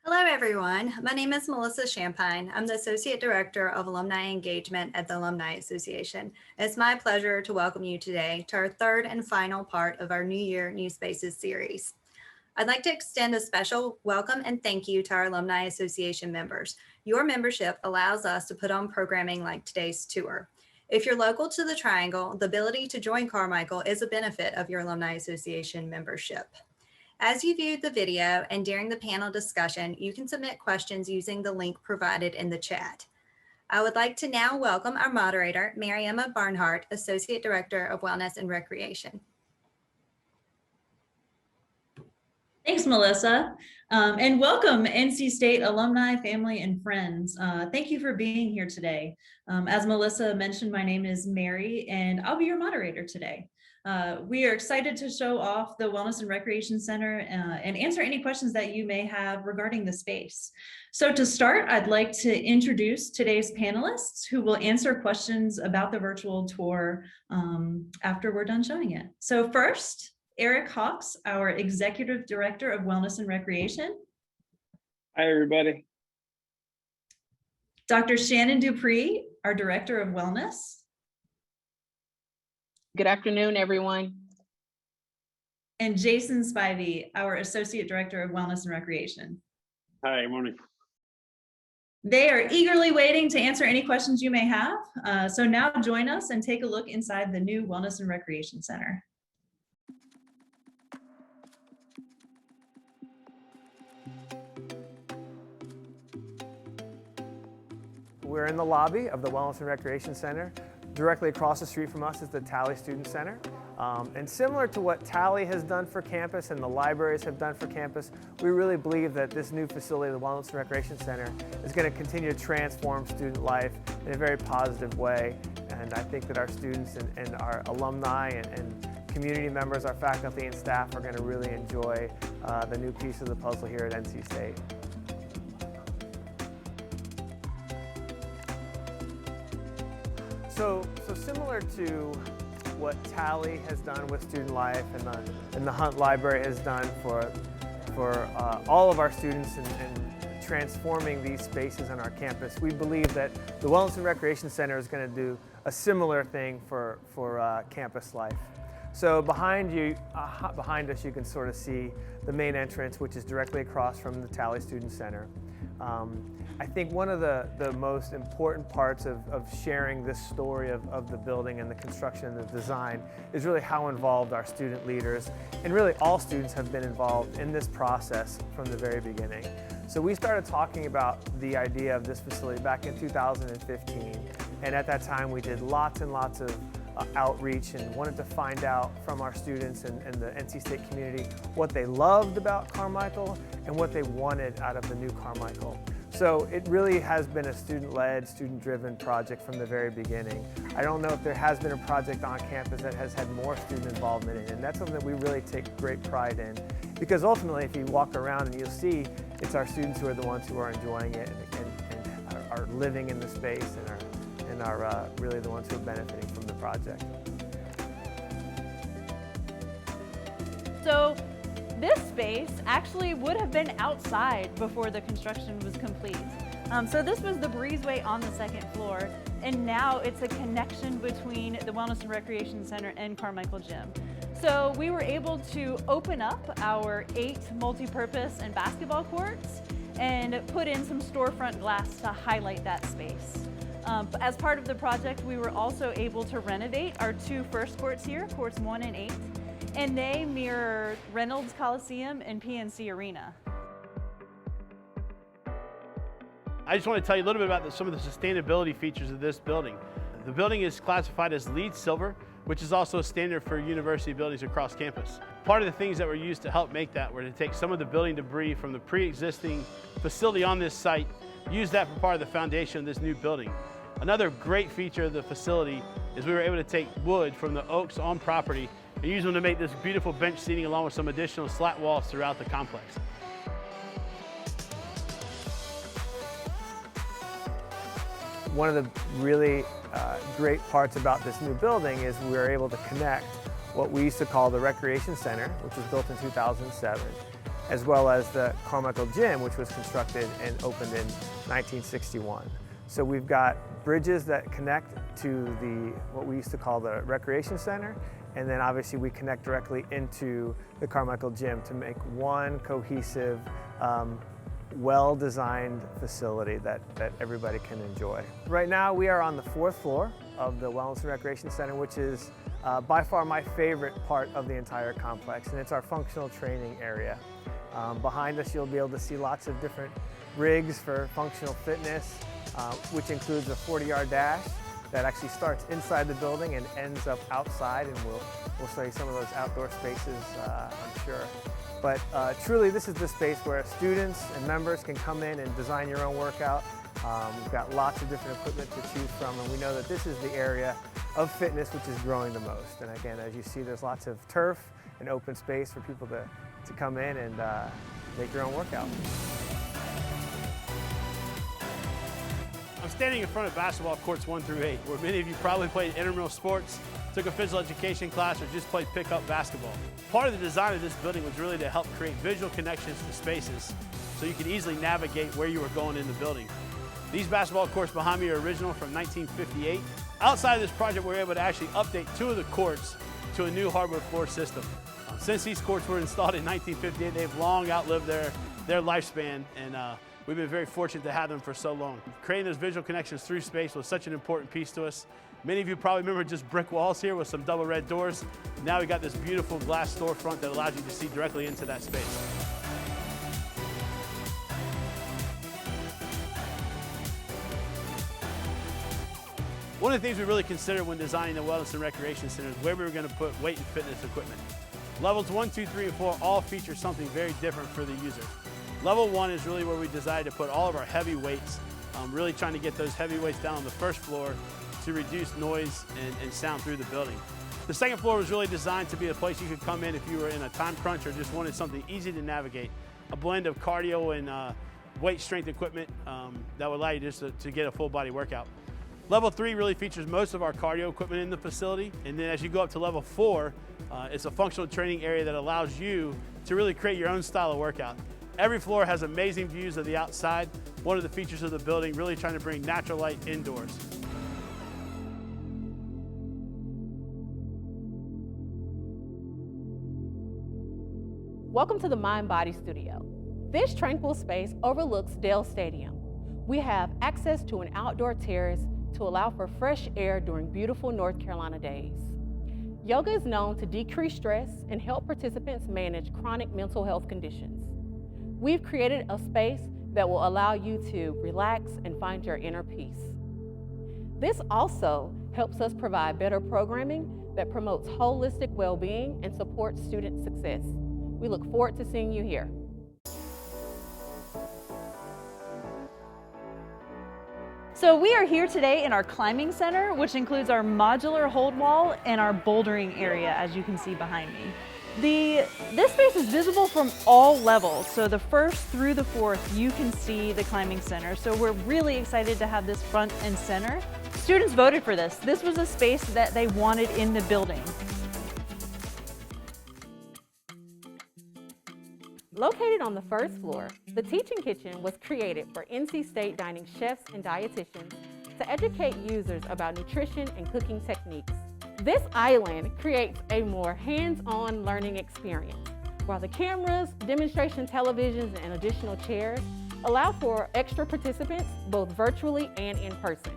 Hello, everyone. My name is Melissa Champagne. I'm the Associate Director of Alumni Engagement at the Alumni Association. It's my pleasure to welcome you today to our third and final part of our New Year, New Spaces series. I'd like to extend a special welcome and thank you to our Alumni Association members. Your membership allows us to put on programming like today's tour. If you're local to the Triangle, the ability to join Carmichael is a benefit of your Alumni Association membership. As you viewed the video and during the panel discussion, you can submit questions using the link provided in the chat. I would like to now welcome our moderator, Mary Emma Barnhart, Associate Director of Wellness and Recreation. Thanks, Melissa, and welcome NC State alumni, family, and friends. Thank you for being here today. As Melissa mentioned, my name is Mary, and I'll be your moderator today. We are excited to show off the Wellness and Recreation Center and answer any questions that you may have regarding the space. So to start, I'd like to introduce today's panelists who will answer questions about the virtual tour after we're done showing it. So first, Eric Hawks, our Executive Director of Wellness and Recreation. Hi, everybody. Dr. Shannon Dupree, our Director of Wellness. Good afternoon, everyone. And Jason Spivey, our Associate Director of Wellness and Recreation. Hi, good morning. They are eagerly waiting to answer any questions you may have. So now join us and take a look inside the new Wellness and Recreation Center. We're in the lobby of the Wellness and Recreation Center. Directly across the street from us is the Talley Student Center. And similar to what Talley has done for campus and the libraries have done for campus, we really believe that this new facility, the Wellness and Recreation Center, is going to continue to transform student life in a very positive way. And I think that our students and our alumni and community members, our faculty and staff are going to really enjoy the new piece of the puzzle here at NC State. So similar to what Talley has done with student life and the Hunt Library has done for all of our students and transforming these spaces on our campus, we believe that the Wellness and Recreation Center is going to do a similar thing for campus life. So behind us, you can sort of see the main entrance, which is directly across from the Talley Student Center. I think one of the most important parts of sharing this story of the building and the construction and the design is really how involved our student leaders and really all students have been involved in this process from the very beginning. So we started talking about the idea of this facility back in 2015, and at that time we did lots and lots of outreach and wanted to find out from our students and the NC State community what they loved about Carmichael and what they wanted out of the new Carmichael. So it really has been a student-led, student-driven project from the very beginning. I don't know if there has been a project on campus that has had more student involvement in it, and that's something that we really take great pride in. Because ultimately, if you walk around and you'll see, it's our students who are the ones who are enjoying it and are living in the space and are really the ones who are benefiting from the project. So this space actually would have been outside before the construction was complete. So this was the breezeway on the second floor, and now it's a connection between the Wellness and Recreation Center and Carmichael Gym. So we were able to open up our 8 multi-purpose and basketball courts and put in some storefront glass to highlight that space. As part of the project, we were also able to renovate our 2 first courts here, courts 1 and 8, and they mirror Reynolds Coliseum and PNC Arena. I just want to tell you a little bit about some of the sustainability features of this building. The building is classified as LEED Silver, which is also a standard for university buildings across campus. Part of the things that were used to help make that were to take some of the building debris from the pre-existing facility on this site, use that for part of the foundation of this new building. Another great feature of the facility is we were able to take wood from the oaks on property and use them to make this beautiful bench seating along with some additional slat walls throughout the complex. One of the really great parts about this new building is we were able to connect what we used to call the Recreation Center, which was built in 2007, as well as the Carmichael Gym, which was constructed and opened in 1961. So we've got bridges that connect to what we used to call the recreation center, and then obviously we connect directly into the Carmichael Gym to make one cohesive, well-designed facility that everybody can enjoy. Right now we are on the 4th floor of the Wellness and Recreation Center, which is by far my favorite part of the entire complex, and it's our functional training area. Behind us you'll be able to see lots of different rigs for functional fitness, which includes a 40-yard dash that actually starts inside the building and ends up outside, and we'll show you some of those outdoor spaces, I'm sure. But truly, this is the space where students and members can come in and design your own workout. We've got lots of different equipment to choose from, and we know that this is the area of fitness which is growing the most. And again, as you see, there's lots of turf and open space for people to come in and make your own workout. I'm standing in front of basketball courts 1 through 8, where many of you probably played intramural sports, took a physical education class, or just played pickup basketball. Part of the design of this building was really to help create visual connections to spaces so you could easily navigate where you were going in the building. These basketball courts behind me are original from 1958. Outside of this project, we were able to actually update 2 of the courts to a new hardwood floor system. Since these courts were installed in 1958, they've long outlived their lifespan, and we've been very fortunate to have them for so long. Creating those visual connections through space was such an important piece to us. Many of you probably remember just brick walls here with some double red doors. Now we got this beautiful glass storefront that allows you to see directly into that space. One of the things we really considered when designing the Wellness and Recreation Center is where we were going to put weight and fitness equipment. Levels 1, 2, 3, and 4 all feature something very different for the user. Level 1 is really where we decided to put all of our heavy weights, really trying to get those heavy weights down on the first floor to reduce noise and sound through the building. The second floor was really designed to be a place you could come in if you were in a time crunch or just wanted something easy to navigate. A blend of cardio and weight strength equipment that would allow you just to get a full body workout. Level 3 really features most of our cardio equipment in the facility, and then as you go up to level 4, it's a functional training area that allows you to really create your own style of workout. Every floor has amazing views of the outside. One of the features of the building, really trying to bring natural light indoors. Welcome to the Mind Body Studio. This tranquil space overlooks Dale Stadium. We have access to an outdoor terrace to allow for fresh air during beautiful North Carolina days. Yoga is known to decrease stress and help participants manage chronic mental health conditions. We've created a space that will allow you to relax and find your inner peace. This also helps us provide better programming that promotes holistic well-being and supports student success. We look forward to seeing you here. So we are here today in our climbing center, which includes our modular hold wall and our bouldering area, as you can see behind me. This space is visible from all levels. So the 1st through the 4th, you can see the climbing center. So we're really excited to have this front and center. Students voted for this. This was a space that they wanted in the building. Located on the 1st floor, the Teaching Kitchen was created for NC State dining chefs and dietitians to educate users about nutrition and cooking techniques. This island creates a more hands-on learning experience, while the cameras, demonstration televisions, and additional chairs allow for extra participants both virtually and in person.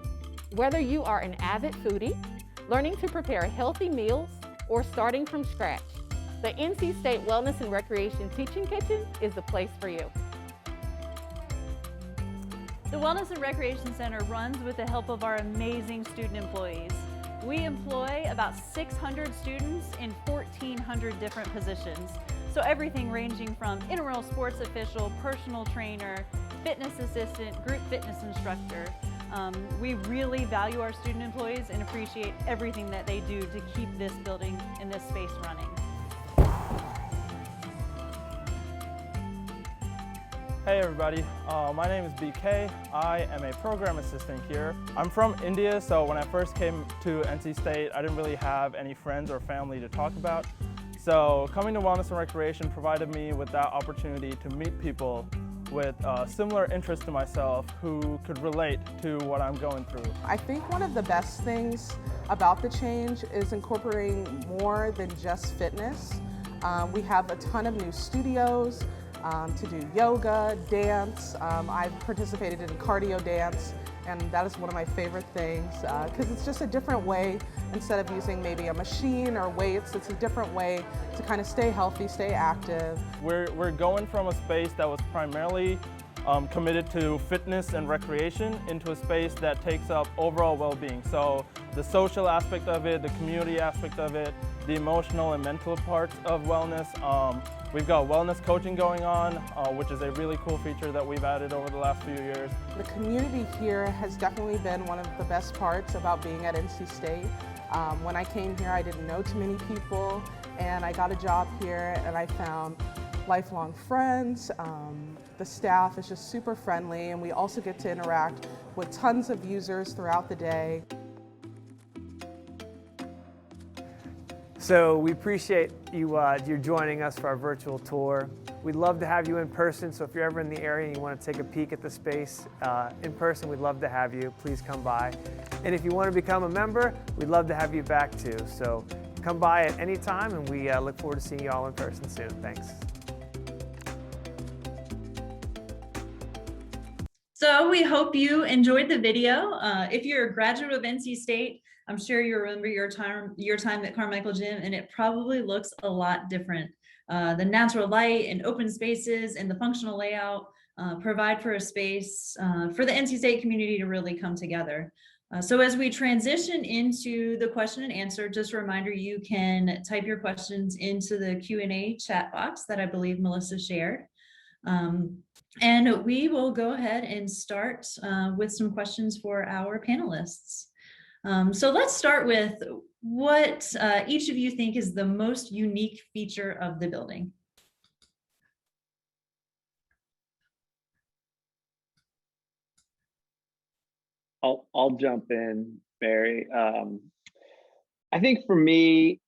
Whether you are an avid foodie, learning to prepare healthy meals, or starting from scratch, the NC State Wellness and Recreation Teaching Kitchen is the place for you. The Wellness and Recreation Center runs with the help of our amazing student employees. We employ about 600 students in 1,400 different positions. So everything ranging from intramural sports official, personal trainer, fitness assistant, group fitness instructor. We really value our student employees and appreciate everything that they do to keep this building and this space running. Hey everybody, my name is BK. I am a program assistant here. I'm from India, so when I first came to NC State, I didn't really have any friends or family to talk about. So coming to Wellness and Recreation provided me with that opportunity to meet people with similar interests to myself who could relate to what I'm going through. I think one of the best things about the change is incorporating more than just fitness. We have a ton of new studios to do yoga, dance. I've participated in cardio dance, and that is one of my favorite things because it's just a different way. Instead of using maybe a machine or weights, it's a different way to kind of stay healthy, stay active. We're going from a space that was primarily committed to fitness and recreation into a space that takes up overall well-being. So the social aspect of it, the community aspect of it, the emotional and mental parts of wellness. We've got wellness coaching going on, which is a really cool feature that we've added over the last few years. The community here has definitely been one of the best parts about being at NC State. When I came here, I didn't know too many people, and I got a job here, and I found lifelong friends. The staff is just super friendly, and we also get to interact with tons of users throughout the day. So we appreciate you joining us for our virtual tour. We'd love to have you in person, so if you're ever in the area and you want to take a peek at the space in person, we'd love to have you. Please come by. And if you want to become a member, we'd love to have you back too. So come by at any time, and we look forward to seeing you all in person soon. Thanks. So we hope you enjoyed the video. If you're a graduate of NC State, I'm sure you remember your time at Carmichael Gym, and it probably looks a lot different. The natural light and open spaces and the functional layout provide for a space for the NC State community to really come together. So as we transition into the question and answer, just a reminder, you can type your questions into the Q&A chat box that I believe Melissa shared. And we will go ahead and start with some questions for our panelists. So let's start with what each of you think is the most unique feature of the building. I'll jump in, Mary. I think for me,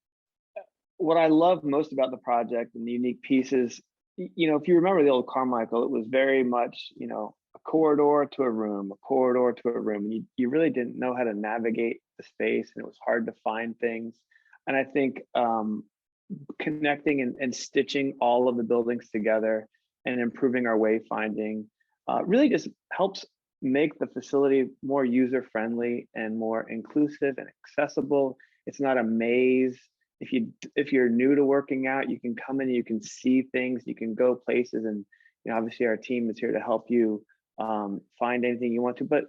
what I love most about the project and the unique pieces, if you remember the old Carmichael, it was very much, a corridor to a room, a corridor to a room. And you really didn't know how to navigate the space, and it was hard to find things. And I think connecting and stitching all of the buildings together and improving our wayfinding really just helps make the facility more user-friendly and more inclusive and accessible. It's not a maze. If you're new to working out, you can come in, you can see things, you can go places, and obviously our team is here to help you find anything you want to. But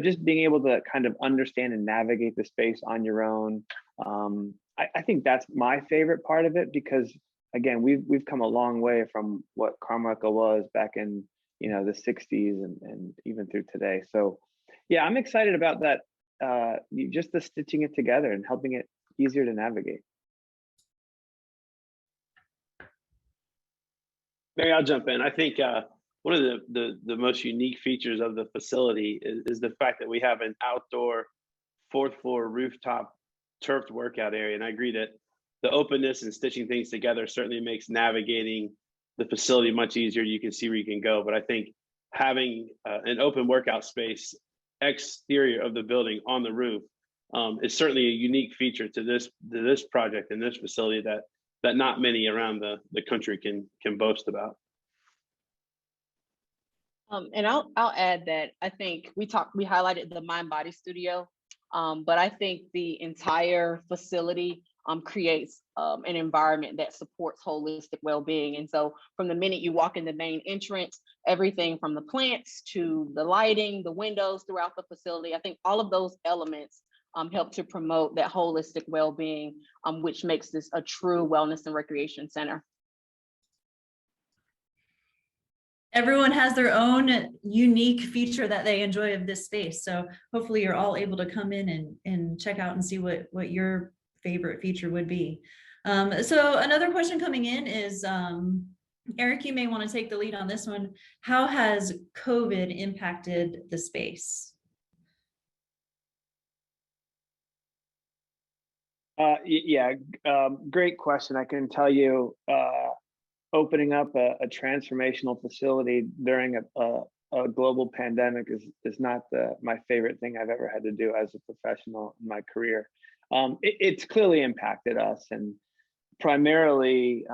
just being able to kind of understand and navigate the space on your own, I think that's my favorite part of it, because again, we've come a long way from what Carmichael was back in the 60s and even through today. So yeah, I'm excited about that. Just the stitching it together and helping it easier to navigate. Mary, I'll jump in. I think one of the most unique features of the facility is the fact that we have an outdoor 4th floor rooftop turfed workout area. And I agree that the openness and stitching things together certainly makes navigating the facility much easier. You can see where you can go. But I think having an open workout space exterior of the building on the roof is certainly a unique feature to this project and this facility that not many around the country can boast about. And I'll add that I think we highlighted the Mind Body Studio, but I think the entire facility creates an environment that supports holistic well-being. And so from the minute you walk in the main entrance, everything from the plants to the lighting, the windows throughout the facility, I think all of those elements help to promote that holistic well-being, which makes this a true wellness and recreation center. Everyone has their own unique feature that they enjoy of this space. So hopefully you're all able to come in and check out and see what your favorite feature would be. So another question coming in is, Eric, you may want to take the lead on this one. How has COVID impacted the space? Yeah, great question. I can tell you, opening up a transformational facility during a global pandemic is not my favorite thing I've ever had to do as a professional in my career. It's clearly impacted us, and primarily,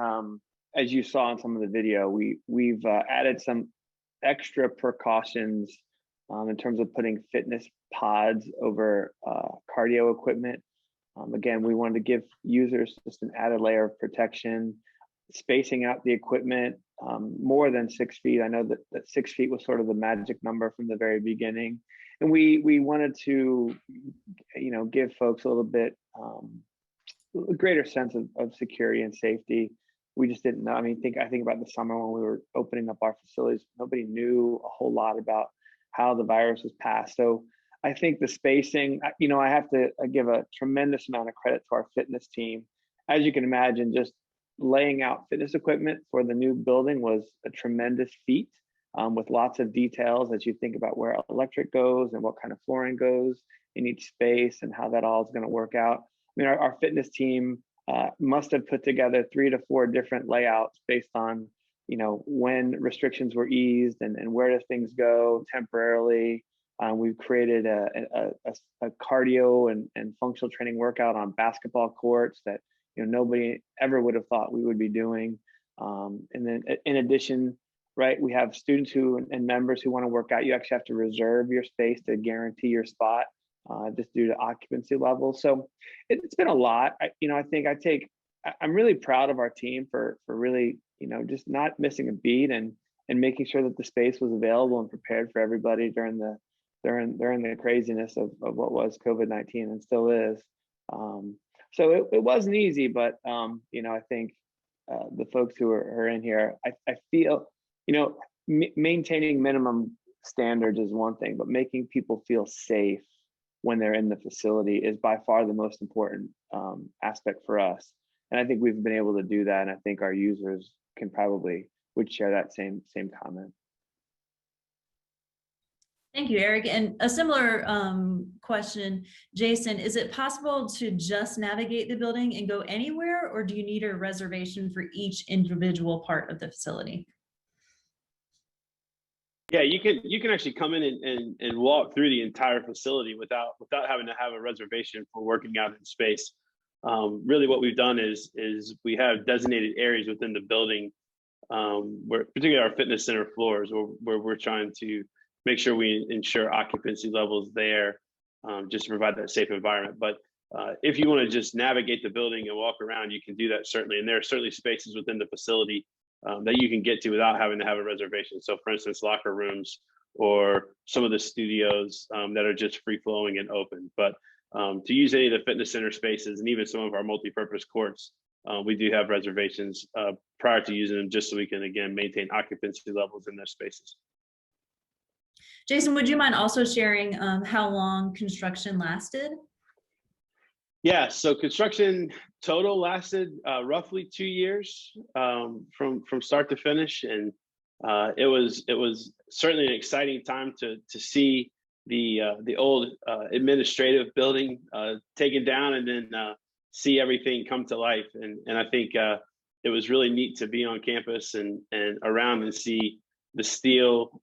as you saw in some of the video, we've added some extra precautions in terms of putting fitness pods over cardio equipment. Again, we wanted to give users just an added layer of protection, spacing out the equipment more than 6 feet. I know that 6 feet was sort of the magic number from the very beginning. And we wanted to, give folks a little bit a greater sense of security and safety. We just didn't know. I mean, I think about the summer when we were opening up our facilities, nobody knew a whole lot about how the virus was passed. So I think the spacing, I have to give a tremendous amount of credit to our fitness team. As you can imagine, just laying out fitness equipment for the new building was a tremendous feat, with lots of details as you think about where electric goes and what kind of flooring goes in each space and how that all is going to work out. I mean, our fitness team must have put together 3 to 4 different layouts based on, when restrictions were eased and where do things go temporarily. We've created a cardio and functional training workout on basketball courts that nobody ever would have thought we would be doing. And then in addition, right, we have students and members who want to work out. You actually have to reserve your space to guarantee your spot, just due to occupancy levels. So it's been a lot. I'm really proud of our team for really, just not missing a beat and making sure that the space was available and prepared for everybody during the craziness of what was COVID-19 and still is. So it wasn't easy, but I think the folks who are in here, I feel, maintaining minimum standards is one thing, but making people feel safe when they're in the facility is by far the most important aspect for us. And I think we've been able to do that. And I think our users would share that same comment. Thank you, Eric. And a similar question, Jason, is it possible to just navigate the building and go anywhere, or do you need a reservation for each individual part of the facility? Yeah, you can actually come in and walk through the entire facility without having to have a reservation for working out in space. Really what we've done is we have designated areas within the building, where particularly our fitness center floors where we're trying to make sure we ensure occupancy levels there, just to provide that safe environment. But if you want to just navigate the building and walk around, you can do that certainly. And there are certainly spaces within the facility that you can get to without having to have a reservation. So for instance, locker rooms or some of the studios that are just free flowing and open. But to use any of the fitness center spaces and even some of our multi-purpose courts, we do have reservations prior to using them, just so we can, again, maintain occupancy levels in those spaces. Jason, would you mind also sharing how long construction lasted? Yeah, so construction total lasted roughly 2 years from start to finish, and it was certainly an exciting time to see the old administrative building taken down and then see everything come to life. And I think it was really neat to be on campus and around and see the steel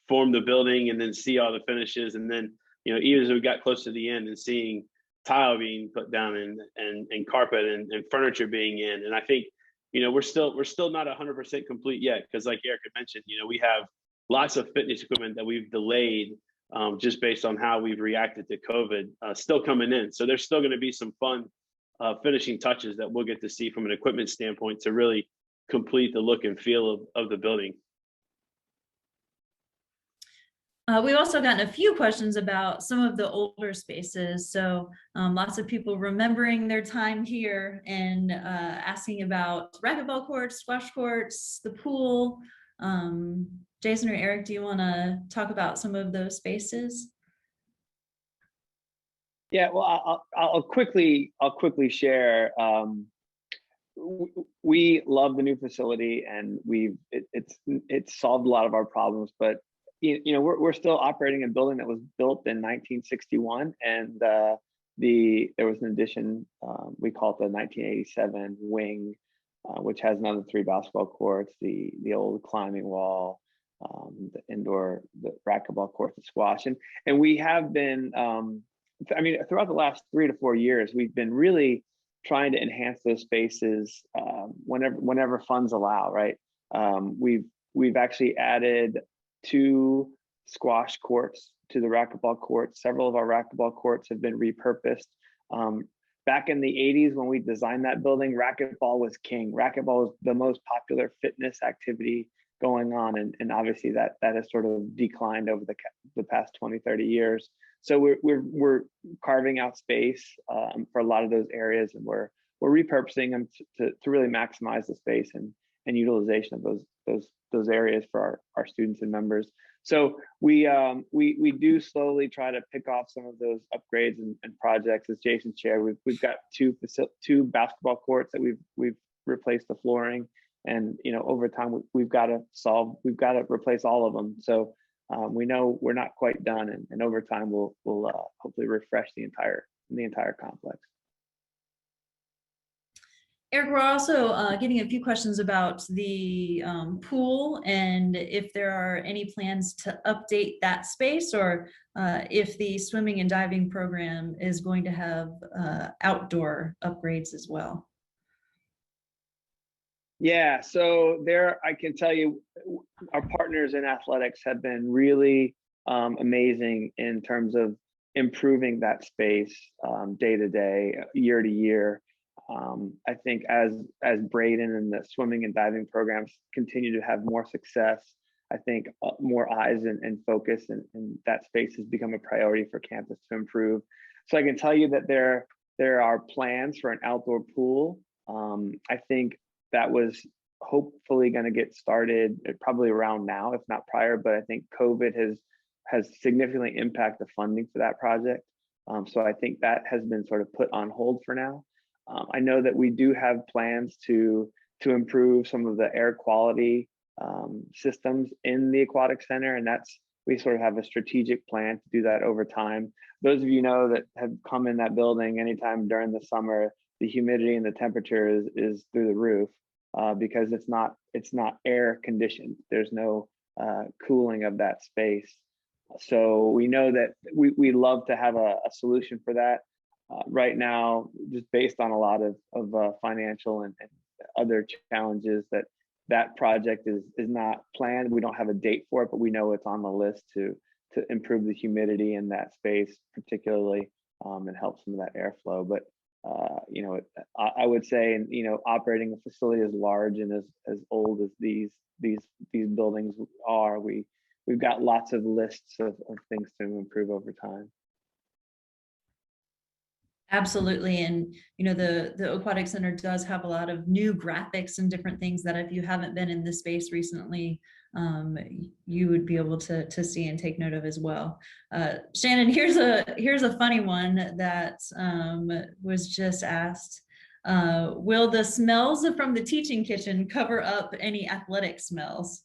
form the building and then see all the finishes. And then, even as we got close to the end and seeing tile being put down and carpet and furniture being in. And I think, we're still not 100% complete yet, because like Eric had mentioned, we have lots of fitness equipment that we've delayed just based on how we've reacted to COVID still coming in. So there's still going to be some fun finishing touches that we'll get to see from an equipment standpoint to really complete the look and feel of the building. We've also gotten a few questions about some of the older spaces. So lots of people remembering their time here and asking about racquetball courts, squash courts, the pool. Jason or Eric, do you want to talk about some of those spaces? Yeah, well, I'll quickly share. We love the new facility, and it's solved a lot of our problems, but we're still operating a building that was built in 1961, and there was an addition, we call it the 1987 wing, which has another 3 basketball courts, the old climbing wall, the indoor, the racquetball court, the squash. And we have been, I mean, throughout the last 3 to 4 years, we've been really trying to enhance those spaces whenever funds allow, right? We've actually added 2 squash courts to the racquetball courts. Several of our racquetball courts have been repurposed. Back in the 80s, when we designed that building, racquetball was king. Racquetball was the most popular fitness activity going on. And obviously that has sort of declined over the past 20, 30 years. So we're carving out space for a lot of those areas, and we're repurposing them to really maximize the space and utilization of those areas for our students and members. So we do slowly try to pick off some of those upgrades and projects. As Jason shared, we've got two basketball courts that we've replaced the flooring, and over time we've got to replace all of them. So we know we're not quite done, and over time we'll hopefully refresh the entire complex. Eric, we're also getting a few questions about the pool and if there are any plans to update that space, or if the swimming and diving program is going to have outdoor upgrades as well. Yeah, so I can tell you, our partners in athletics have been really amazing in terms of improving that space day to day, year to year. I think as Braden and the swimming and diving programs continue to have more success, I think more eyes and focus and that space has become a priority for campus to improve. So I can tell you that there are plans for an outdoor pool. I think that was hopefully going to get started probably around now, if not prior, but I think COVID has significantly impacted the funding for that project. So I think that has been sort of put on hold for now. I know that we do have plans to improve some of the air quality systems in the Aquatic Center, and we sort of have a strategic plan to do that over time. Those of you know that have come in that building anytime during the summer, the humidity and the temperature is through the roof because it's not air conditioned. There's no cooling of that space. So we know that we love to have a solution for that. Right now, just based on a lot of financial and other challenges, that project is not planned. We don't have a date for it, but we know it's on the list to improve the humidity in that space, particularly, and help some of that airflow. But I would say, operating a facility as large and as old as these buildings are, we've got lots of lists of things to improve over time. Absolutely. And, the Aquatic Center does have a lot of new graphics and different things that if you haven't been in this space recently, you would be able to see and take note of as well. Shannon, here's a funny one that was just asked. Will the smells from the teaching kitchen cover up any athletic smells?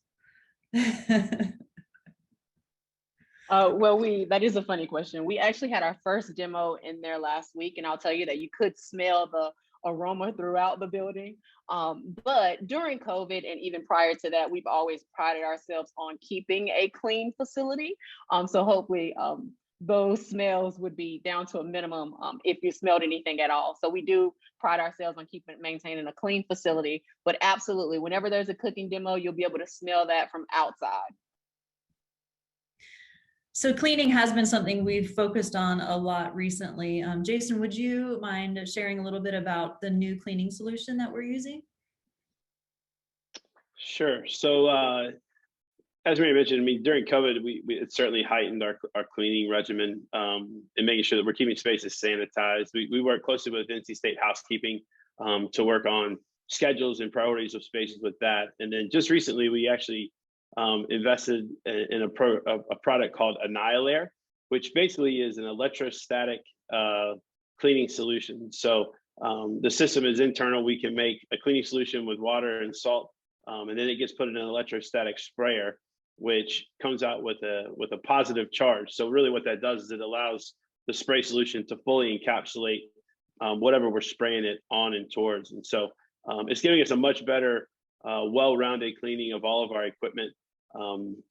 Well, that is a funny question. We actually had our first demo in there last week, and I'll tell you that you could smell the aroma throughout the building. But during COVID and even prior to that, we've always prided ourselves on keeping a clean facility. So hopefully those smells would be down to a minimum if you smelled anything at all. So we do pride ourselves on maintaining a clean facility, but absolutely, whenever there's a cooking demo, you'll be able to smell that from outside. So cleaning has been something we've focused on a lot recently. Jason, would you mind sharing a little bit about the new cleaning solution that we're using? Sure. So as Mary mentioned, during COVID, it certainly heightened our cleaning regimen and making sure that we're keeping spaces sanitized. We work closely with NC State housekeeping to work on schedules and priorities of spaces with that. And then just recently, we actually invested in a product called Annihilator, which basically is an electrostatic cleaning solution. So the system is internal. We can make a cleaning solution with water and salt, and then it gets put in an electrostatic sprayer, which comes out with a positive charge. So really what that does is it allows the spray solution to fully encapsulate whatever we're spraying it on and towards. And so it's giving us a much better, well-rounded cleaning of all of our equipment.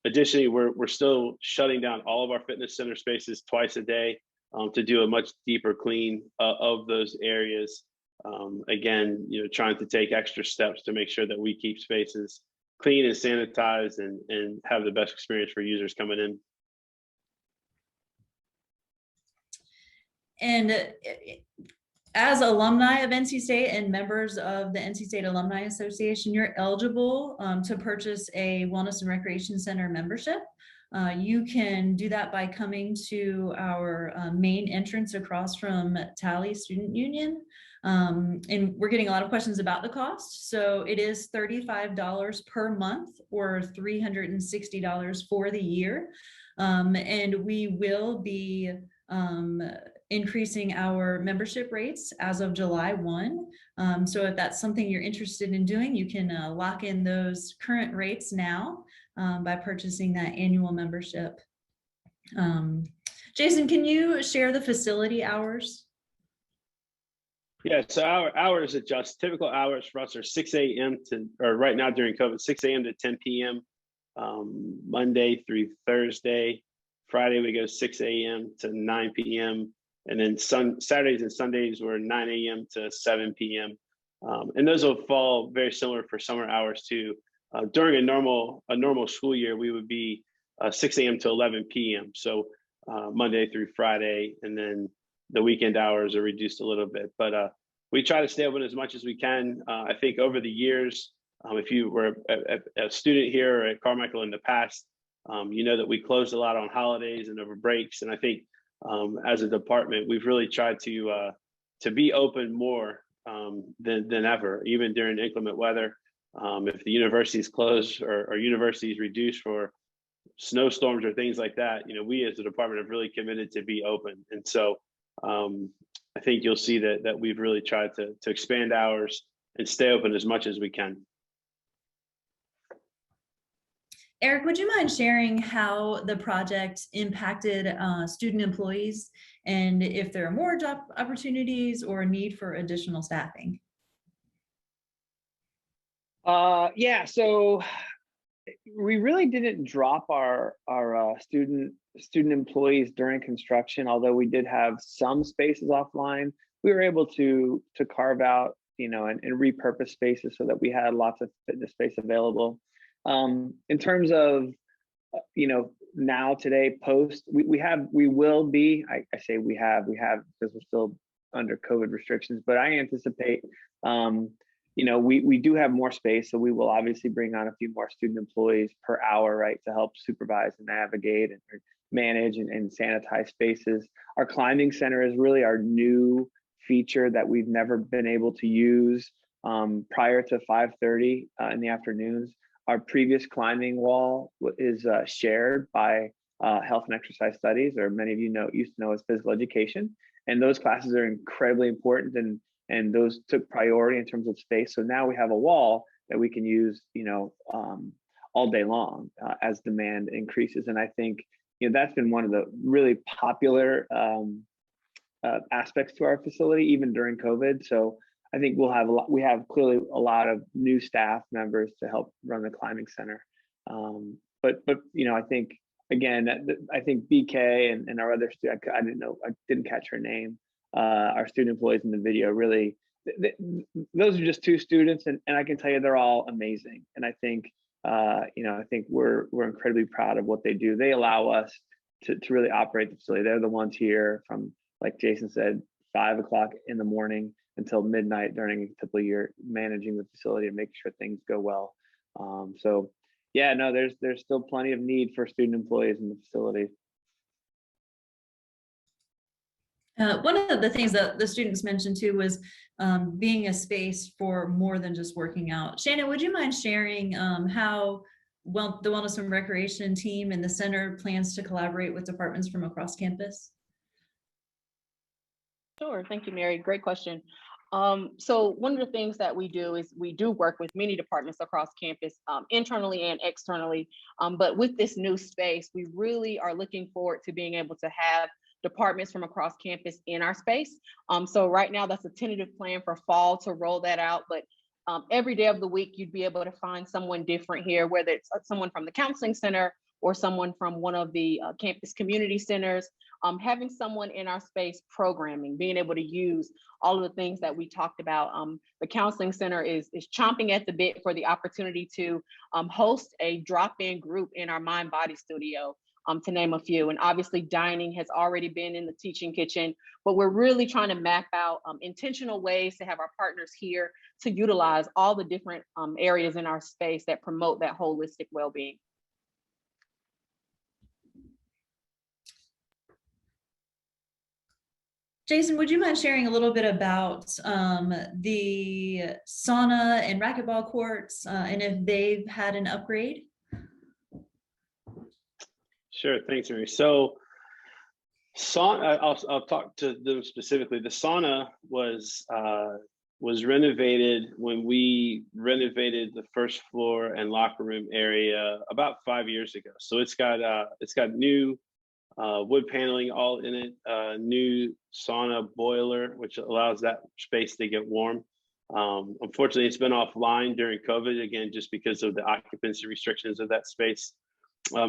Additionally, we're still shutting down all of our fitness center spaces twice a day to do a much deeper clean of those areas. Again, trying to take extra steps to make sure that we keep spaces clean and sanitized and have the best experience for users coming in. And as alumni of NC State and members of the NC State Alumni Association, you're eligible to purchase a Wellness and Recreation Center membership. You can do that by coming to our main entrance across from Tally Student Union. And we're getting a lot of questions about the cost. So it is $35 per month or $360 for the year. And we will be increasing our membership rates as of July 1. So if that's something you're interested in doing, you can lock in those current rates now by purchasing that annual membership. Jason, can you share the facility hours? Yeah, so our hours adjust. Typical hours for us are 6 a.m. or right now during COVID, 6 a.m. to 10 p.m. Monday through Thursday. Friday, we go 6 a.m. to 9 p.m. And then Saturdays and Sundays, we're 9 a.m. to 7 p.m. And those will fall very similar for summer hours too. During a normal school year, we would be 6 a.m. to 11 p.m. So Monday through Friday, and then the weekend hours are reduced a little bit. But we try to stay open as much as we can. I think over the years, if you were a student here or at Carmichael in the past, you know that we closed a lot on holidays and over breaks. And I think as a department, we've really tried to be open more than ever, even during inclement weather. If the university is closed or universities reduced for snowstorms or things like that, we as a department have really committed to be open. And so I think you'll see that we've really tried to expand hours and stay open as much as we can. Eric, would you mind sharing how the project impacted student employees and if there are more job opportunities or a need for additional staffing? Yeah, so we really didn't drop our student employees during construction, although we did have some spaces offline. We were able to carve out, and repurpose spaces so that we had lots of fitness space available. In terms of, now today post, we will be, I say we have because we're still under COVID restrictions, but I anticipate, we do have more space, so we will obviously bring on a few more student employees per hour, right, to help supervise and navigate and manage and sanitize spaces. Our climbing center is really our new feature that we've never been able to use prior to 5:30 in the afternoons. Our previous climbing wall is shared by health and exercise studies, or many of you used to know as physical education. And those classes are incredibly important, and those took priority in terms of space. So now we have a wall that we can use, all day long as demand increases. And I think, that's been one of the really popular aspects to our facility, even during COVID. So I think we have clearly a lot of new staff members to help run the climbing center. But I think, again, I think BK and our other student, I didn't catch her name. Our student employees in the video, really, those are just two students, and I can tell you they're all amazing. And I think, I think we're incredibly proud of what they do. They allow us to really operate the facility. They're the ones here from, like Jason said, 5 o'clock in the morning until midnight during a typical year, managing the facility and making sure things go well. So yeah, no, there's still plenty of need for student employees in the facility. One of the things that the students mentioned too was being a space for more than just working out. Shannon, would you mind sharing how the Wellness and Recreation team and the center plans to collaborate with departments from across campus? Sure, thank you, Mary. Great question. So one of the things that we do is we do work with many departments across campus, internally and externally. But with this new space, we really are looking forward to being able to have departments from across campus in our space. So right now that's a tentative plan for fall to roll that out, but every day of the week, you'd be able to find someone different here, whether it's someone from the counseling center or someone from one of the campus community centers. Having someone in our space programming, being able to use all of the things that we talked about. The counseling center is chomping at the bit for the opportunity to host a drop-in group in our Mind Body Studio, to name a few. And obviously dining has already been in the teaching kitchen, but we're really trying to map out intentional ways to have our partners here to utilize all the different areas in our space that promote that holistic well-being. Jason, would you mind sharing a little bit about the sauna and racquetball courts and if they've had an upgrade? Sure, thanks, Mary. So sauna, I'll talk to them specifically. The sauna was renovated when we renovated the first floor and locker room area about 5 years ago. So it's got new wood paneling all in it, new sauna boiler, which allows that space to get warm. Unfortunately, it's been offline during COVID, again, just because of the occupancy restrictions of that space.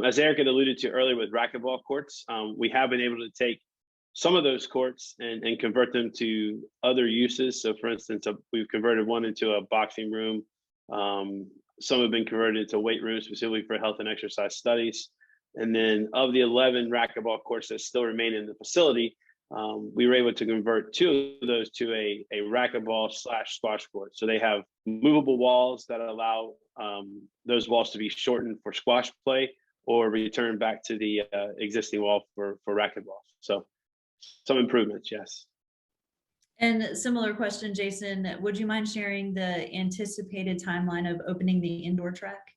As Eric had alluded to earlier with racquetball courts, we have been able to take some of those courts and convert them to other uses. So for instance, we've converted one into a boxing room. Some have been converted into weight rooms specifically for health and exercise studies. And then of the 11 racquetball courts that still remain in the facility, we were able to convert 2 of those to a racquetball / squash court. So they have movable walls that allow those walls to be shortened for squash play or return back to the existing wall for racquetball. So some improvements, yes. And similar question, Jason, would you mind sharing the anticipated timeline of opening the indoor track?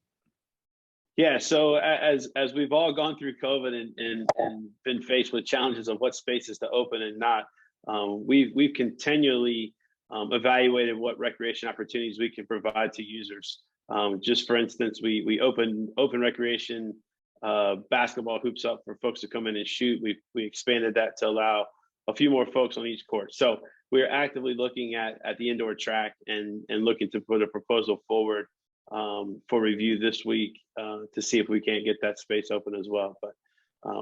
Yeah, so as we've all gone through COVID and been faced with challenges of what spaces to open and not, we've continually evaluated what recreation opportunities we can provide to users. Just for instance, we open recreation basketball hoops up for folks to come in and shoot. We expanded that to allow a few more folks on each court. So we're actively looking at the indoor track and looking to put a proposal forward for review this week to see if we can't get that space open as well. But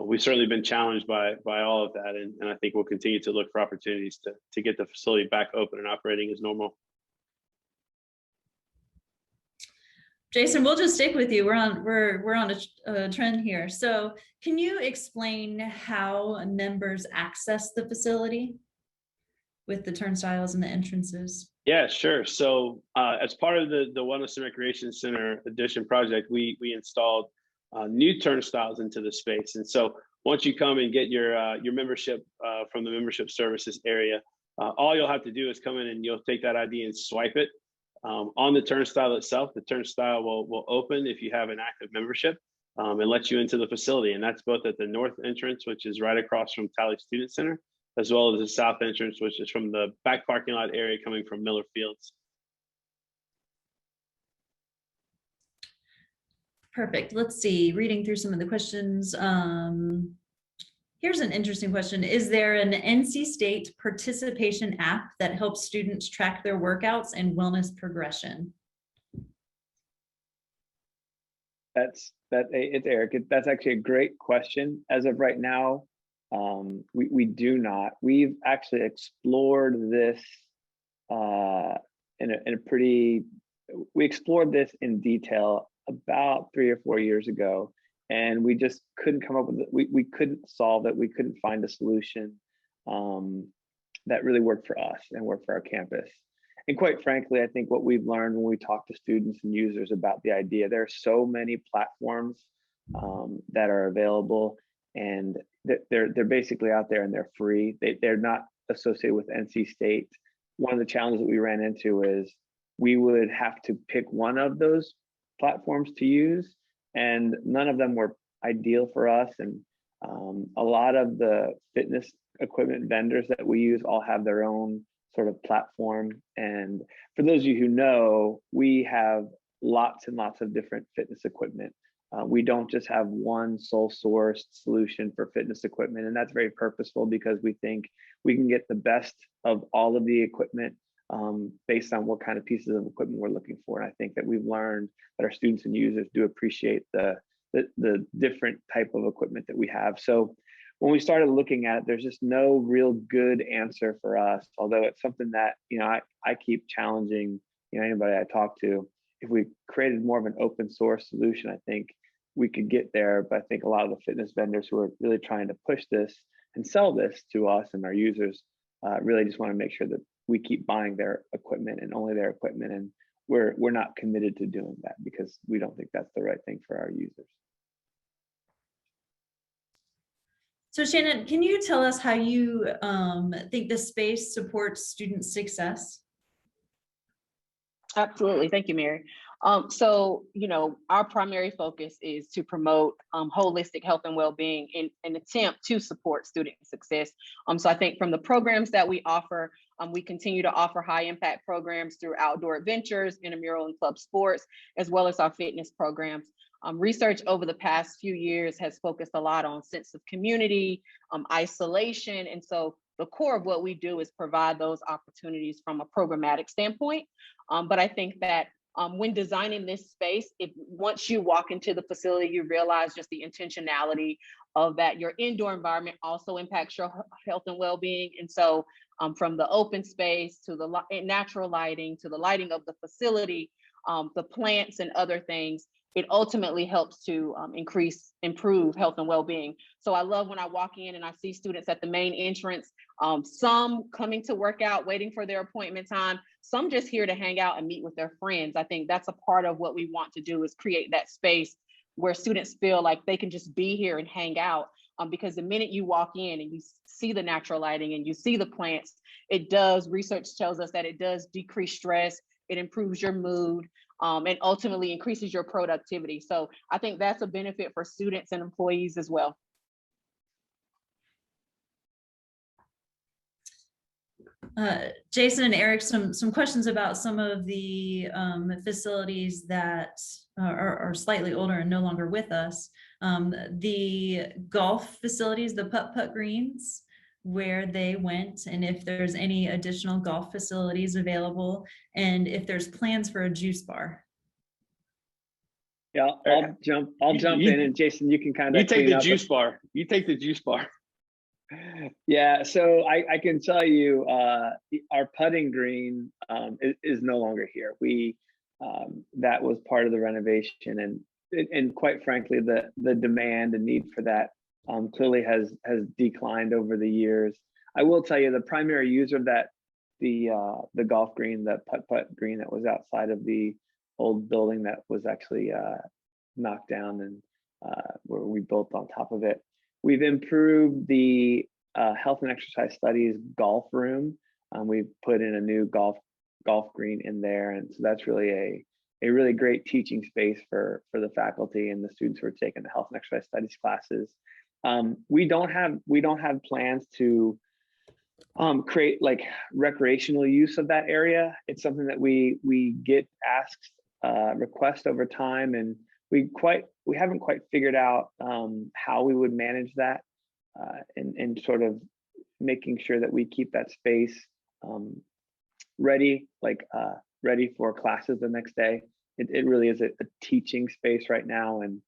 we've certainly been challenged by all of that, and I think we'll continue to look for opportunities to get the facility back open and operating as normal. Jason, we'll just stick with you. We're on a trend here. So can you explain how members access the facility with the turnstiles and the entrances? Yeah, sure. So as part of the Wellness and Recreation Center addition project, we installed new turnstiles into the space. And so once you come and get your membership from the membership services area, all you'll have to do is come in and you'll take that ID and swipe it. On the turnstile itself, the turnstile will open if you have an active membership and let you into the facility. And that's both at the north entrance, which is right across from Tally Student Center, as well as the south entrance, which is from the back parking lot area coming from Miller Fields. Perfect. Let's see, reading through some of the questions. Here's an interesting question. Is there an NC State participation app that helps students track their workouts and wellness progression? It's Eric. That's actually a great question. As of right now, we do not. We've actually explored this we explored this in detail about 3 or 4 years ago, and we just couldn't come up with it. We couldn't solve it. We couldn't find a solution that really worked for us and worked for our campus. And quite frankly, I think what we've learned when we talk to students and users about the idea, there are so many platforms that are available, and they're basically out there and they're free. They're not associated with NC State. One of the challenges that we ran into is we would have to pick one of those platforms to use, and none of them were ideal for us. And a lot of the fitness equipment vendors that we use all have their own sort of platform. And for those of you who know, we have lots and lots of different fitness equipment. We don't just have one sole source solution for fitness equipment, and that's very purposeful because we think we can get the best of all of the equipment based on what kind of pieces of equipment we're looking for. And I think that we've learned that our students and users do appreciate the different type of equipment that we have. So when we started looking at it, there's just no real good answer for us, although it's something that, I keep challenging, anybody I talk to. If we created more of an open source solution, I think we could get there. But I think a lot of the fitness vendors who are really trying to push this and sell this to us and our users really just want to make sure that we keep buying their equipment and only their equipment. And we're not committed to doing that because we don't think that's the right thing for our users. So Shannon, can you tell us how you think the space supports student success? Absolutely. Thank you, Mary. So, our primary focus is to promote holistic health and well-being in an attempt to support student success. So I think from the programs that we offer, we continue to offer high impact programs through outdoor adventures, intramural and club sports, as well as our fitness programs. Research over the past few years has focused a lot on sense of community, isolation. And so the core of what we do is provide those opportunities from a programmatic standpoint. But I think that when designing this space, once you walk into the facility, you realize just the intentionality of that your indoor environment also impacts your health and well-being. And so from the open space to the natural lighting, to the lighting of the facility, the plants and other things, it ultimately helps to improve health and well-being. So I love when I walk in and I see students at the main entrance, some coming to work out, waiting for their appointment time, some just here to hang out and meet with their friends. I think that's a part of what we want to do, is create that space where students feel like they can just be here and hang out. Because the minute you walk in and you see the natural lighting and you see the plants, research tells us that it does decrease stress, it improves your mood, and ultimately increases your productivity. So I think that's a benefit for students and employees as well. Jason and Eric, some questions about some of the facilities that are slightly older and no longer with us. The golf facilities, the putt greens, where they went, and if there's any additional golf facilities available, and if there's plans for a juice bar. Yeah, I'll jump in, and Jason, you can kind of take the juice bar. You take the juice bar. Yeah, so I can tell you our putting green is no longer here. That was part of the renovation, and quite frankly, the demand and need for that clearly has declined over the years. I will tell you, the primary user of that, the golf green, the putt green that was outside of the old building that was actually knocked down and where we built on top of it. We've improved the health and exercise studies golf room. We've put in a new golf green in there, and so that's really a really great teaching space for the faculty and the students who are taking the health and exercise studies classes. We don't have plans to create like recreational use of that area. It's something that we get asked requests over time, and we haven't quite figured out how we would manage that and sort of making sure that we keep that space ready for classes the next day. It really is a teaching space right now, and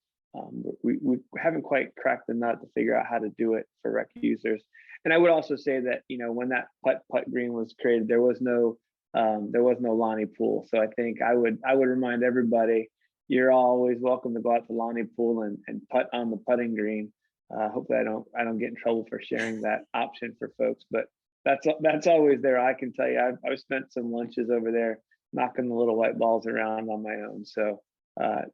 we haven't quite cracked the nut to figure out how to do it for rec users. And I would also say that when that putt green was created, there was no Lonnie pool. So I think I would remind everybody, you're always welcome to go out to Lonnie pool and putt on the putting green. Hopefully I don't get in trouble for sharing that option for folks, but that's always there. I can tell you, I've spent some lunches over there knocking the little white balls around on my own. So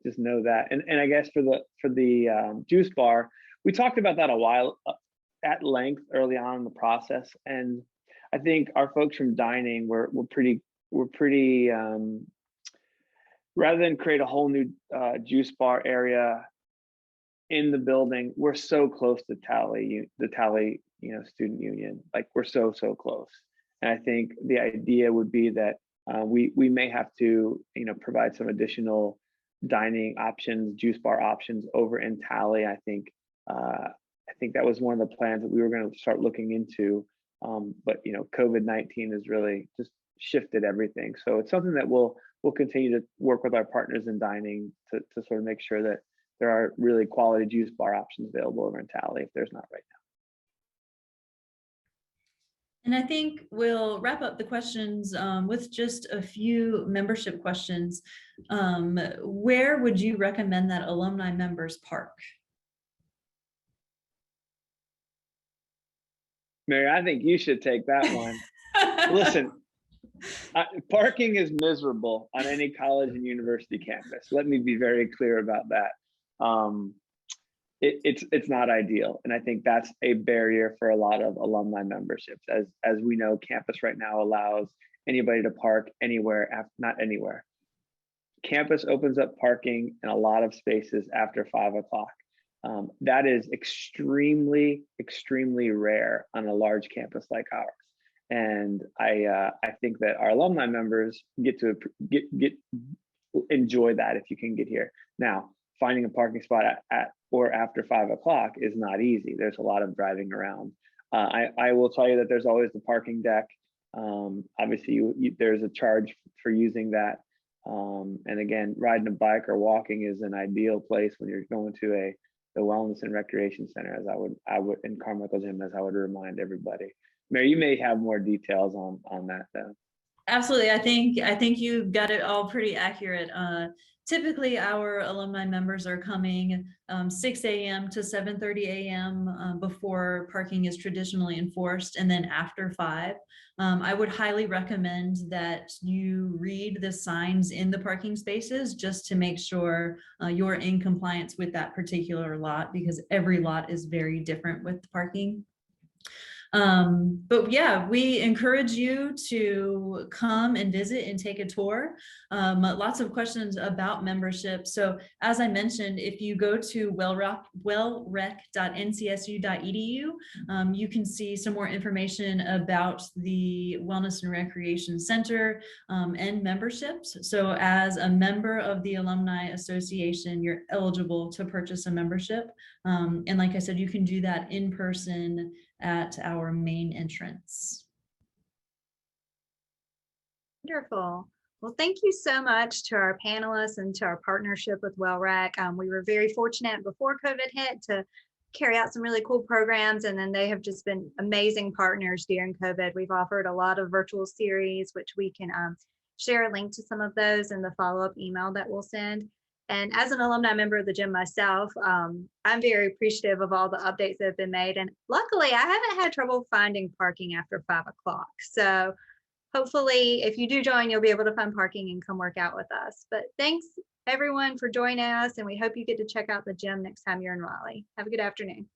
just know that. And I guess for the juice bar, we talked about that a while at length early on in the process, and I think our folks from dining were pretty rather than create a whole new juice bar area in the building, we're so close to the Tally student union. Like we're so close, and I think the idea would be that We may have to, provide some additional dining options, juice bar options over in Tally. I think that was one of the plans that we were going to start looking into. But COVID-19 has really just shifted everything. So it's something that we'll continue to work with our partners in dining to sort of make sure that there are really quality juice bar options available over in Tally if there's not right now. And I think we'll wrap up the questions with just a few membership questions. Where would you recommend that alumni members park? Mary, I think you should take that one. Listen, parking is miserable on any college and university campus. Let me be very clear about that. It's not ideal, and I think that's a barrier for a lot of alumni memberships. As we know, campus right now allows anybody to park anywhere, not anywhere. Campus opens up parking in a lot of spaces after 5 o'clock. That is extremely, extremely rare on a large campus like ours. And I think that our alumni members get to enjoy that if you can get here. Now, finding a parking spot at or after 5 o'clock is not easy. There's a lot of driving around. I will tell you that there's always the parking deck. Obviously, there's a charge for using that. And again, riding a bike or walking is an ideal place when you're going to the Wellness and Recreation Center, as I would in Carmichael Gym, as I would remind everybody. Mary, you may have more details on that though. Absolutely. I think you got it all pretty accurate. Typically, our alumni members are coming 6 a.m. to 7:30 a.m. Before parking is traditionally enforced, and then after 5. I would highly recommend that you read the signs in the parking spaces just to make sure you're in compliance with that particular lot, because every lot is very different with the parking. But yeah, we encourage you to come and visit and take a tour. Lots of questions about membership. So as I mentioned, if you go to wellrec.ncsu.edu, you can see some more information about the Wellness and Recreation Center and memberships. So as a member of the Alumni Association, you're eligible to purchase a membership. And like I said, you can do that in person at our main entrance. Wonderful. Well, thank you so much to our panelists and to our partnership with WellRec. We were very fortunate before COVID hit to carry out some really cool programs, and then they have just been amazing partners during COVID. We've offered a lot of virtual series, which we can share a link to some of those in the follow-up email that we'll send. And as an alumni member of the gym myself, I'm very appreciative of all the updates that have been made. And luckily, I haven't had trouble finding parking after 5 o'clock. So hopefully, if you do join, you'll be able to find parking and come work out with us. But thanks, everyone, for joining us. And we hope you get to check out the gym next time you're in Raleigh. Have a good afternoon.